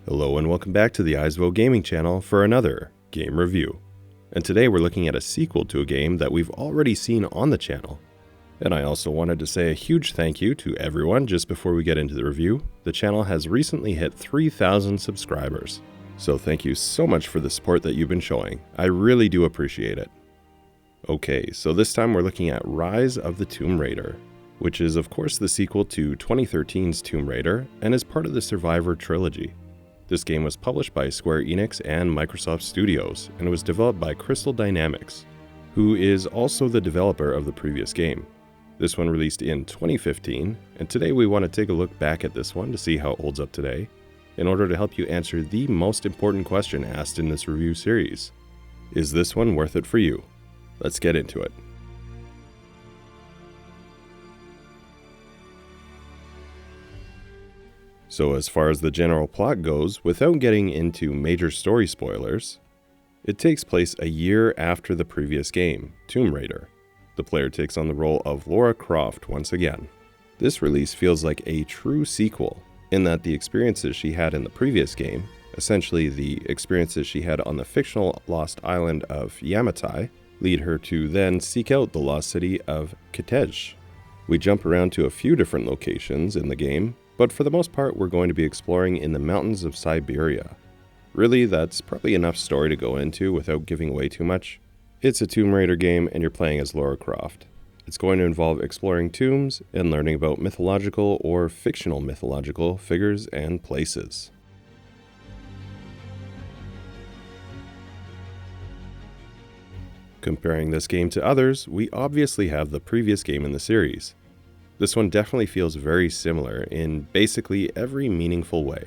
Hello and welcome back to the Eisvo Gaming channel for another game review. And today we're looking at a sequel to a game that we've already seen on the channel. And I also wanted to say a huge thank you to everyone just before we get into the review. The channel has recently hit 3,000 subscribers. So thank you so much for the support that you've been showing. I really do appreciate it. Okay, so this time we're looking at Rise of the Tomb Raider, which is of course the sequel to 2013's Tomb Raider and is part of the Survivor trilogy. This game was published by Square Enix and Microsoft Studios, and it was developed by Crystal Dynamics, who is also the developer of the previous game. This one released in 2015, and today we want to take a look back at this one to see how it holds up today, in order to help you answer the most important question asked in this review series. Is this one worth it for you? Let's get into it. So as far as the general plot goes, without getting into major story spoilers, it takes place a year after the previous game, Tomb Raider. The player takes on the role of Lara Croft once again. This release feels like a true sequel, in that the experiences she had in the previous game, essentially the experiences she had on the fictional lost island of Yamatai, lead her to then seek out the lost city of Kitej. We jump around to a few different locations in the game, but for the most part we're going to be exploring in the mountains of Siberia. Really, that's probably enough story to go into without giving away too much. It's a Tomb Raider game and you're playing as Lara Croft. It's going to involve exploring tombs and learning about mythological or fictional mythological figures and places. Comparing this game to others, we obviously have the previous game in the series. This one definitely feels very similar in basically every meaningful way.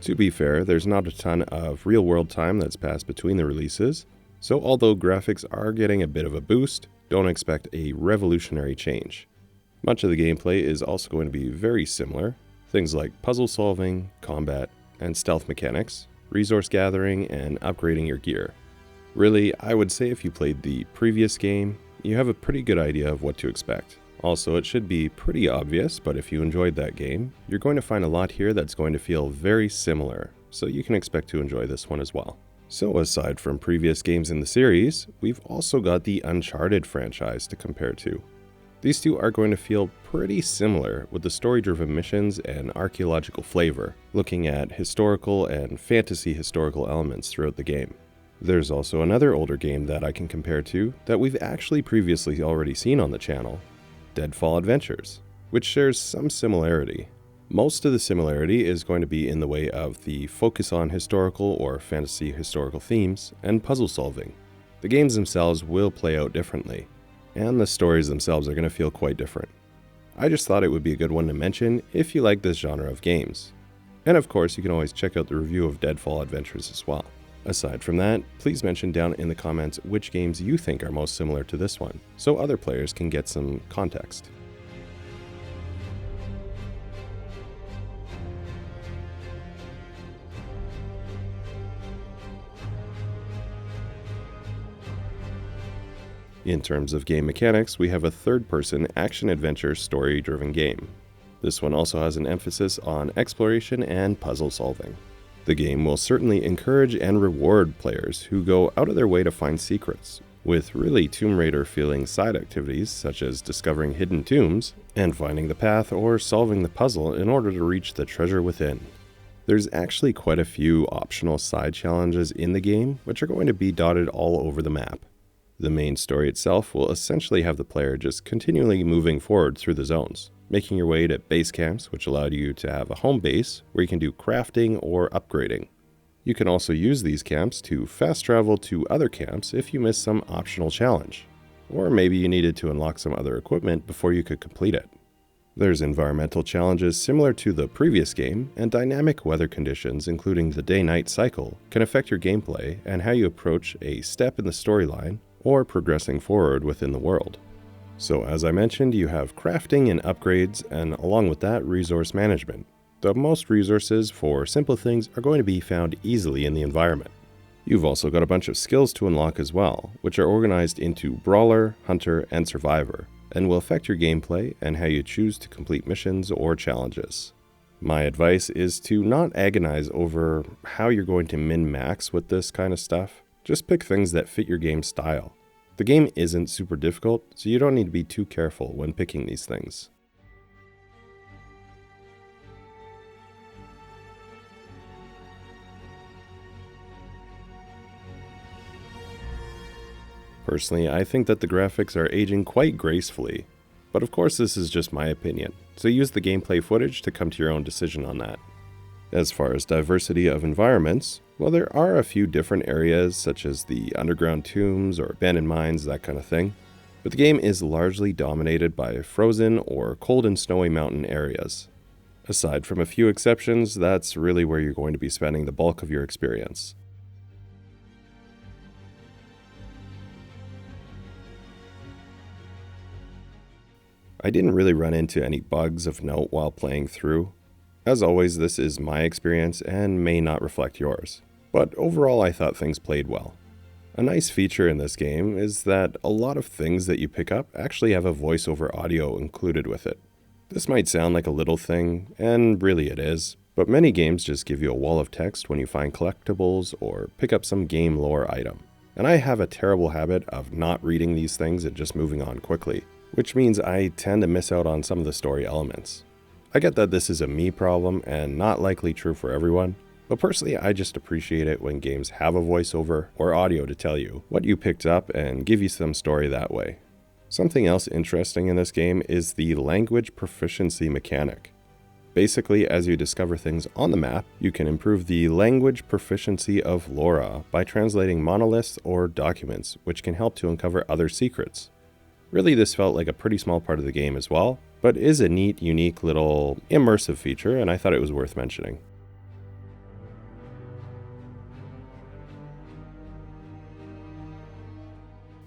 To be fair, there's not a ton of real-world time that's passed between the releases, so although graphics are getting a bit of a boost, don't expect a revolutionary change. Much of the gameplay is also going to be very similar. Things like puzzle solving, combat, and stealth mechanics, resource gathering, and upgrading your gear. Really, I would say if you played the previous game, you have a pretty good idea of what to expect. Also, it should be pretty obvious, but if you enjoyed that game, you're going to find a lot here that's going to feel very similar, so you can expect to enjoy this one as well. So aside from previous games in the series, we've also got the Uncharted franchise to compare to. These two are going to feel pretty similar with the story-driven missions and archaeological flavor, looking at historical and fantasy historical elements throughout the game. There's also another older game that I can compare to that we've actually previously already seen on the channel, Deadfall Adventures, which shares some similarity. Most of the similarity is going to be in the way of the focus on historical or fantasy historical themes and puzzle solving. The games themselves will play out differently, and the stories themselves are going to feel quite different. I just thought it would be a good one to mention if you like this genre of games. And of course, you can always check out the review of Deadfall Adventures as well. Aside from that, please mention down in the comments which games you think are most similar to this one, so other players can get some context. In terms of game mechanics, we have a third-person action-adventure story-driven game. This one also has an emphasis on exploration and puzzle solving. The game will certainly encourage and reward players who go out of their way to find secrets, with really Tomb Raider feeling side activities such as discovering hidden tombs and finding the path or solving the puzzle in order to reach the treasure within. There's actually quite a few optional side challenges in the game, which are going to be dotted all over the map. The main story itself will essentially have the player just continually moving forward through the zones, making your way to base camps, which allow you to have a home base where you can do crafting or upgrading. You can also use these camps to fast travel to other camps if you miss some optional challenge, or maybe you needed to unlock some other equipment before you could complete it. There's environmental challenges similar to the previous game, and dynamic weather conditions including the day-night cycle can affect your gameplay and how you approach a step in the storyline or progressing forward within the world. So as I mentioned, you have crafting and upgrades, and along with that, resource management. Though most resources for simple things are going to be found easily in the environment. You've also got a bunch of skills to unlock as well, which are organized into Brawler, Hunter, and Survivor, and will affect your gameplay and how you choose to complete missions or challenges. My advice is to not agonize over how you're going to min-max with this kind of stuff. Just pick things that fit your game style. The game isn't super difficult, so you don't need to be too careful when picking these things. Personally, I think that the graphics are aging quite gracefully, but of course this is just my opinion, so use the gameplay footage to come to your own decision on that. As far as diversity of environments, well, there are a few different areas such as the underground tombs or abandoned mines, that kind of thing, but the game is largely dominated by frozen or cold and snowy mountain areas. Aside from a few exceptions, that's really where you're going to be spending the bulk of your experience. I didn't really run into any bugs of note while playing through. As always, this is my experience and may not reflect yours, but overall I thought things played well. A nice feature in this game is that a lot of things that you pick up actually have a voiceover audio included with it. This might sound like a little thing, and really it is, but many games just give you a wall of text when you find collectibles or pick up some game lore item. And I have a terrible habit of not reading these things and just moving on quickly, which means I tend to miss out on some of the story elements. I get that this is a me problem and not likely true for everyone, but personally I just appreciate it when games have a voiceover or audio to tell you what you picked up and give you some story that way. Something else interesting in this game is the language proficiency mechanic. Basically, as you discover things on the map, you can improve the language proficiency of Laura by translating monoliths or documents, which can help to uncover other secrets. Really, this felt like a pretty small part of the game as well, but is a neat, unique little immersive feature, and I thought it was worth mentioning.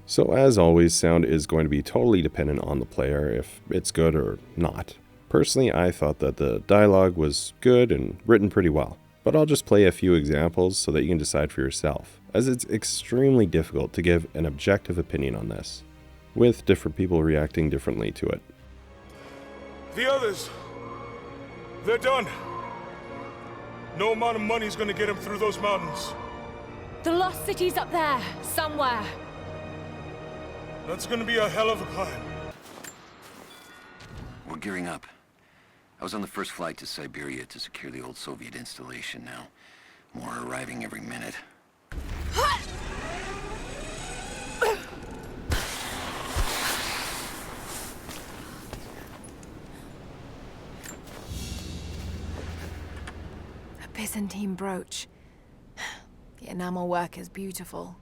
So as always, sound is going to be totally dependent on the player if it's good or not. Personally, I thought that the dialogue was good and written pretty well, but I'll just play a few examples so that you can decide for yourself, as it's extremely difficult to give an objective opinion on this, with different people reacting differently to it. The others, they're done. No amount of money is gonna get them through those mountains. The lost city's up there, somewhere. That's gonna be a hell of a climb. We're gearing up. I was on the first flight to Siberia to secure the old Soviet installation now. More are arriving every minute. A Byzantine brooch. The enamel work is beautiful.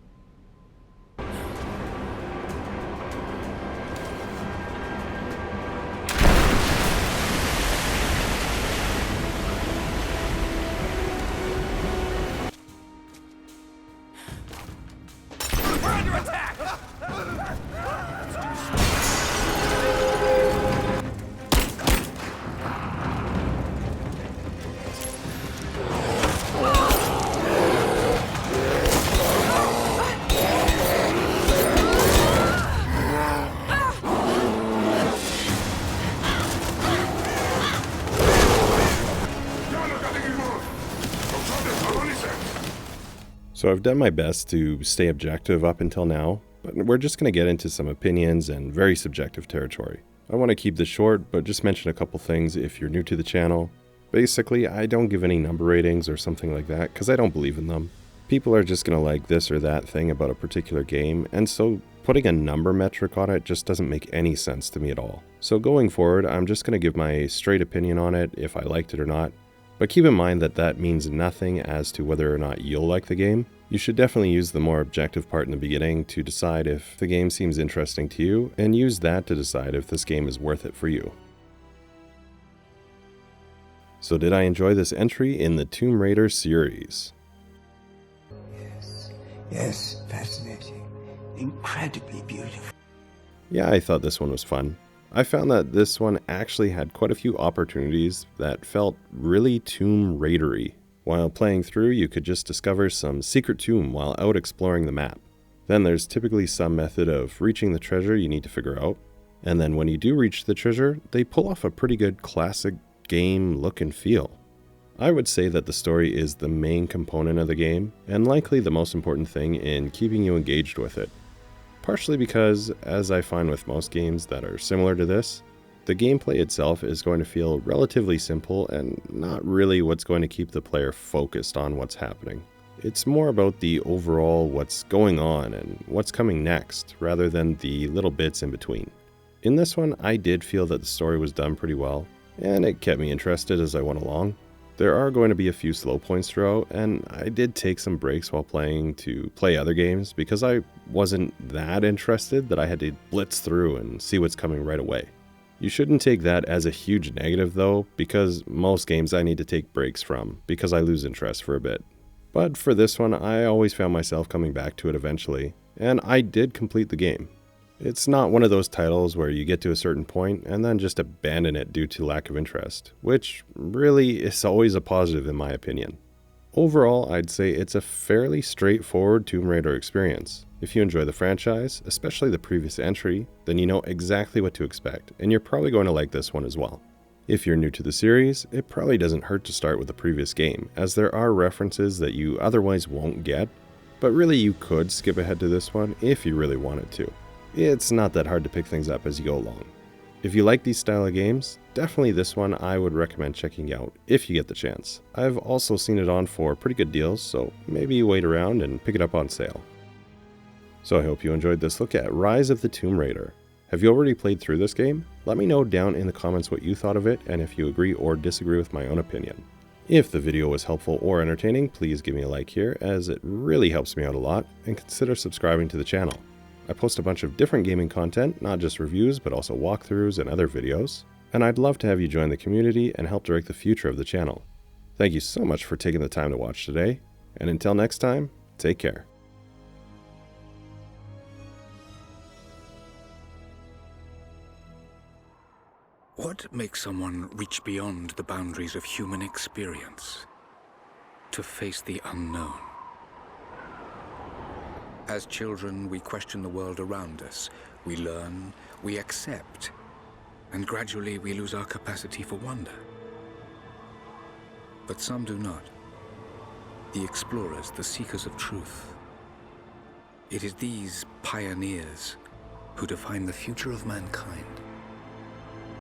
So I've done my best to stay objective up until now, but we're just going to get into some opinions and very subjective territory. I want to keep this short, but just mention a couple things if you're new to the channel. Basically, I don't give any number ratings or something like that because I don't believe in them. People are just going to like this or that thing about a particular game, and so putting a number metric on it just doesn't make any sense to me at all. So going forward, I'm just going to give my straight opinion on it if I liked it or not. But keep in mind that that means nothing as to whether or not you'll like the game. You should definitely use the more objective part in the beginning to decide if the game seems interesting to you, and use that to decide if this game is worth it for you. So did I enjoy this entry in the Tomb Raider series? Yes, fascinating. Incredibly beautiful. Yeah, I thought this one was fun. I found that this one actually had quite a few opportunities that felt really Tomb Raider-y. While playing through, you could just discover some secret tomb while out exploring the map. Then there's typically some method of reaching the treasure you need to figure out. And then when you do reach the treasure, they pull off a pretty good classic game look and feel. I would say that the story is the main component of the game, and likely the most important thing in keeping you engaged with it. Partially because, as I find with most games that are similar to this, the gameplay itself is going to feel relatively simple and not really what's going to keep the player focused on what's happening. It's more about the overall what's going on and what's coming next, rather than the little bits in between. In this one, I did feel that the story was done pretty well, and it kept me interested as I went along. There are going to be a few slow points throughout, and I did take some breaks while playing to play other games because I wasn't that interested that I had to blitz through and see what's coming right away. You shouldn't take that as a huge negative though, because most games I need to take breaks from because I lose interest for a bit. But for this one, I always found myself coming back to it eventually, and I did complete the game. It's not one of those titles where you get to a certain point and then just abandon it due to lack of interest, which really is always a positive in my opinion. Overall, I'd say it's a fairly straightforward Tomb Raider experience. If you enjoy the franchise, especially the previous entry, then you know exactly what to expect, and you're probably going to like this one as well. If you're new to the series, it probably doesn't hurt to start with the previous game, as there are references that you otherwise won't get, but really you could skip ahead to this one if you really wanted to. It's not that hard to pick things up as you go along. If you like these style of games, definitely this one I would recommend checking out if you get the chance. I've also seen it on for pretty good deals, so maybe you wait around and pick it up on sale. So I hope you enjoyed this look at Rise of the Tomb Raider. Have you already played through this game? Let me know down in the comments what you thought of it and if you agree or disagree with my own opinion. If the video was helpful or entertaining, please give me a like here as it really helps me out a lot, and consider subscribing to the channel. I post a bunch of different gaming content, not just reviews, but also walkthroughs and other videos, and I'd love to have you join the community and help direct the future of the channel. Thank you so much for taking the time to watch today, and until next time, take care. What makes someone reach beyond the boundaries of human experience to face the unknown? As children, we question the world around us. We learn, we accept, and gradually we lose our capacity for wonder. But some do not. The explorers, the seekers of truth. It is these pioneers who define the future of mankind.